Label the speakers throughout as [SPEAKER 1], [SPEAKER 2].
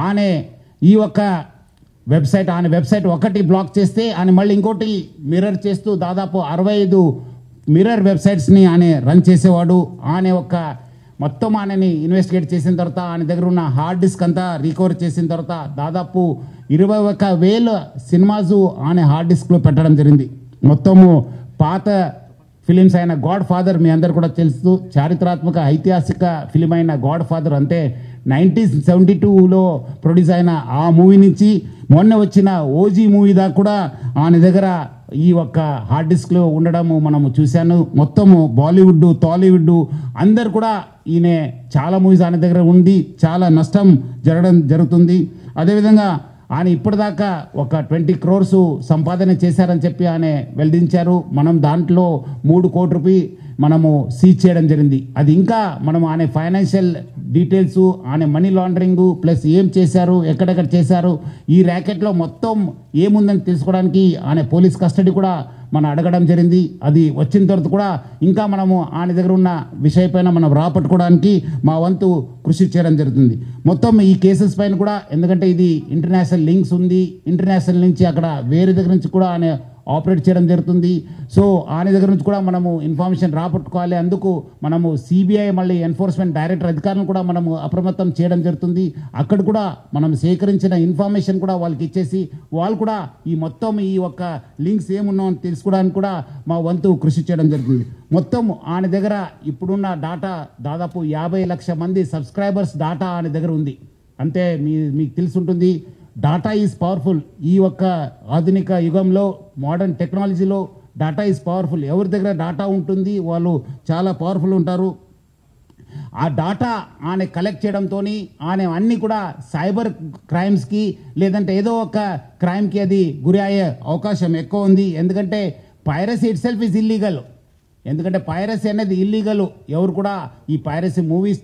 [SPEAKER 1] ఆనే ఈ ఒక్క వెబ్సైట్ ఆయన వెబ్సైట్ ఒకటి బ్లాక్ చేస్తే ఆయన మళ్ళీ ఇంకోటి మిర్రర్ చేస్తూ దాదాపు 65 మిర్రర్ వెబ్సైట్స్ని ఆయన రన్ చేసేవాడు. ఆయన ఒక్క మొత్తం ఆయనని ఇన్వెస్టిగేట్ చేసిన తర్వాత ఆయన దగ్గర ఉన్న హార్డ్ డిస్క్ అంతా రికవర్ చేసిన తర్వాత దాదాపు 21,000 సినిమాసు ఆయన హార్డ్ డిస్క్లో పెట్టడం జరిగింది. మొత్తము పాత ఫిలిమ్స్ అయిన గాడ్ ఫాదర్ మీ అందరు కూడా తెలుసు, చారిత్రాత్మక ఐతిహాసిక ఫిలిం అయిన గాడ్ ఫాదర్ అంటే 1972లో ప్రొడ్యూస్ అయిన ఆ మూవీ నుంచి మొన్న వచ్చిన ఓజీ మూవీ దాకా కూడా ఆయన దగ్గర ఈ ఒక్క హార్డ్ డిస్క్లో ఉండడము మనము చూశాను. మొత్తము బాలీవుడ్ టాలీవుడ్ అందరు కూడా ఈయన చాలా మూవీస్ ఆయన దగ్గర ఉంది, చాలా నష్టం జరుగుతుంది. అదేవిధంగా ఆయన ఇప్పటిదాకా ఒక 20 crores సంపాదన చేశారని చెప్పి ఆయన వెల్లడించారు. మనం దాంట్లో 3 కోట్ల రూపాయలు మనము సీజ్ చేయడం జరిగింది. అది ఇంకా మనం ఆయన ఫైనాన్షియల్ డీటెయిల్స్, ఆయన మనీ లాండరింగ్ ప్లస్ ఏం చేశారు, ఎక్కడెక్కడ చేశారు, ఈ ర్యాకెట్లో మొత్తం ఏముందని తెలుసుకోవడానికి ఆయన పోలీస్ కస్టడీ కూడా మనం అడగడం జరిగింది. అది వచ్చిన తర్వాత కూడా ఇంకా మనము ఆయన దగ్గర ఉన్న విషయపైన మనం రాపట్టుకోవడానికి మా వంతు కృషి చేయడం జరుగుతుంది. మొత్తం ఈ కేసెస్ పైన కూడా, ఎందుకంటే ఇది ఇంటర్నేషనల్ లింక్స్ ఉంది, ఇంటర్నేషనల్ నుంచి అక్కడ వేరే దగ్గర నుంచి కూడా ఆయన ఆపరేట్ చేయడం జరుగుతుంది. సో ఆయన దగ్గర నుంచి కూడా మనము ఇన్ఫర్మేషన్ రాపట్టుకోవాలి. అందుకు మనము సిబిఐ మళ్ళీ ఎన్ఫోర్స్మెంట్ డైరెక్టర్ అధికారులను కూడా మనము అప్రమత్తం చేయడం జరుగుతుంది. అక్కడ కూడా మనం సేకరించిన ఇన్ఫర్మేషన్ కూడా వాళ్ళకి ఇచ్చేసి వాళ్ళు కూడా ఈ మొత్తం ఈ ఒక్క లింక్స్ ఏమున్నాయో అని తెలుసుకోవడానికి కూడా మా వంతు కృషి చేయడం జరుగుతుంది. మొత్తం ఆయన దగ్గర ఇప్పుడున్న డాటా దాదాపు 50 లక్షల మంది సబ్స్క్రైబర్స్ డాటా ఆయన దగ్గర ఉంది. అంటే మీకు తెలిసి ఉంటుంది, డాటా ఈజ్ పవర్ఫుల్. ఈ ఒక్క ఆధునిక యుగంలో మోడర్న్ టెక్నాలజీలో డాటా ఈజ్ పవర్ఫుల్. ఎవరి దగ్గర డాటా ఉంటుంది వాళ్ళు చాలా పవర్ఫుల్ ఉంటారు. ఆ డాటా ఆయన కలెక్ట్ చేయడంతో ఆయన అన్నీ కూడా సైబర్ క్రైమ్స్కి లేదంటే ఏదో ఒక క్రైమ్కి అది గురి అయ్యే అవకాశం ఎక్కువ ఉంది. ఎందుకంటే piracy it self is illegal. ఎందుకంటే పైరసీ అనేది ఇల్లీగల్. ఎవరు కూడా ఈ పైరసీ మూవీస్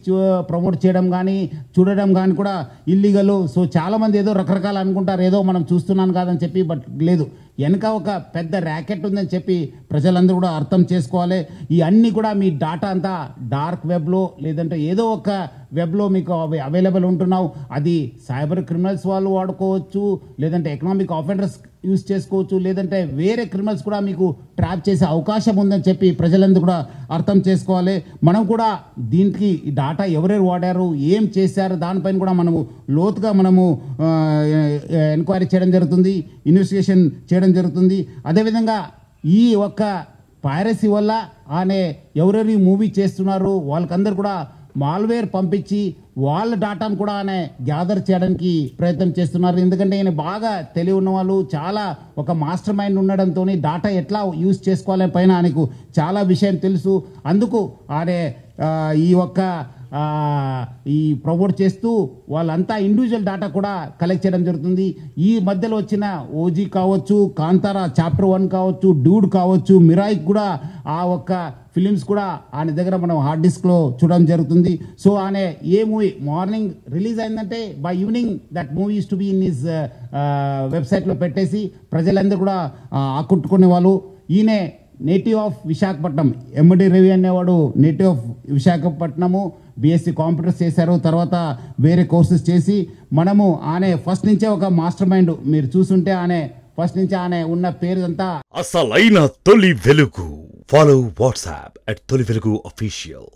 [SPEAKER 1] ప్రమోట్ చేయడం కానీ చూడడం కానీ కూడా ఇల్లీగల్. సో చాలామంది ఏదో రకరకాలు అనుకుంటారు, ఏదో మనం చూస్తున్నాను కాదని చెప్పి, బట్ లేదు, వెనక ఒక పెద్ద ర్యాకెట్ ఉందని చెప్పి ప్రజలందరూ కూడా అర్థం చేసుకోవాలి. ఈ అన్నీ కూడా మీ డాటా అంతా డార్క్ వెబ్లో లేదంటే ఏదో ఒక వెబ్లో మీకు అవైలబుల్ ఉంటున్నావు. అది సైబర్ క్రిమినల్స్ వాళ్ళు వాడుకోవచ్చు, లేదంటే ఎకనామిక్ ఆఫెండర్స్ యూజ్ చేసుకోవచ్చు, లేదంటే వేరే క్రిమినల్స్ కూడా మీకు ట్రాప్ చేసే అవకాశం ఉందని చెప్పి ప్రజలందరూ కూడా అర్థం చేసుకోవాలి. మనం కూడా దీనికి ఈ డాటా ఎవరెవరు వాడారు, ఏం చేశారు, దానిపైన కూడా మనము లోతుగా మనము ఎంక్వైరీ చేయడం జరుగుతుంది, ఇన్వెస్టిగేషన్ చేయడం జరుగుతుంది. అదేవిధంగా ఈ ఒక్క పైరసీ వల్ల ఆయన ఎవరెవరు మూవీ చేస్తున్నారు వాళ్ళకందరూ కూడా మాల్వేర్ పంపించి వాళ్ళ డాటాను కూడా ఆయన గ్యాదర్ చేయడానికి ప్రయత్నం చేస్తున్నారు. ఎందుకంటే ఆయన బాగా తెలివి ఉన్న వాళ్ళు, చాలా ఒక మాస్టర్ మైండ్ ఉండడంతో డాటా ఎట్లా యూజ్ చేసుకోవాలని పైన ఆయనకు చాలా విషయం తెలుసు. అందుకు ఆయన ఈ ఒక్క ఈ ప్రమోట్ చేస్తూ వాళ్ళంతా ఇండివిజువల్ డాటా కూడా కలెక్ట్ చేయడం జరుగుతుంది. ఈ మధ్యలో వచ్చిన ఓజీ కావచ్చు, కాంతారా చాప్టర్ 1 కావచ్చు, డూడ్ కావచ్చు, మిరాయిక్ కూడా ఆ ఒక్క ఫిలిమ్స్ కూడా ఆయన దగ్గర మనం హార్డ్ డిస్క్లో చూడడం జరుగుతుంది. సో ఆయన ఏ మూవీ మార్నింగ్ రిలీజ్ అయిందంటే by evening that movie use to be in his వెబ్సైట్లో పెట్టేసి ప్రజలందరూ కూడా ఆకట్టుకునే వాళ్ళు. ఈయన నేటివ్ ఆఫ్ విశాఖపట్నం, ఎండి రవి అనేవాడు native of Visakhapatnam, BSc computers చేశారు. తర్వాత వేరే కోర్సెస్ చేసి మనము ఆయన ఫస్ట్ నుంచే ఒక మాస్టర్ మైండ్. మీరు చూసుంటే ఆయన ఫస్ట్ నుంచి ఆయన ఉన్న పేరు అంతా
[SPEAKER 2] అసలైన తొలి వెలుగు. ఫాలో వాట్సాప్ @తొలి వెలుగు అఫీషియల్.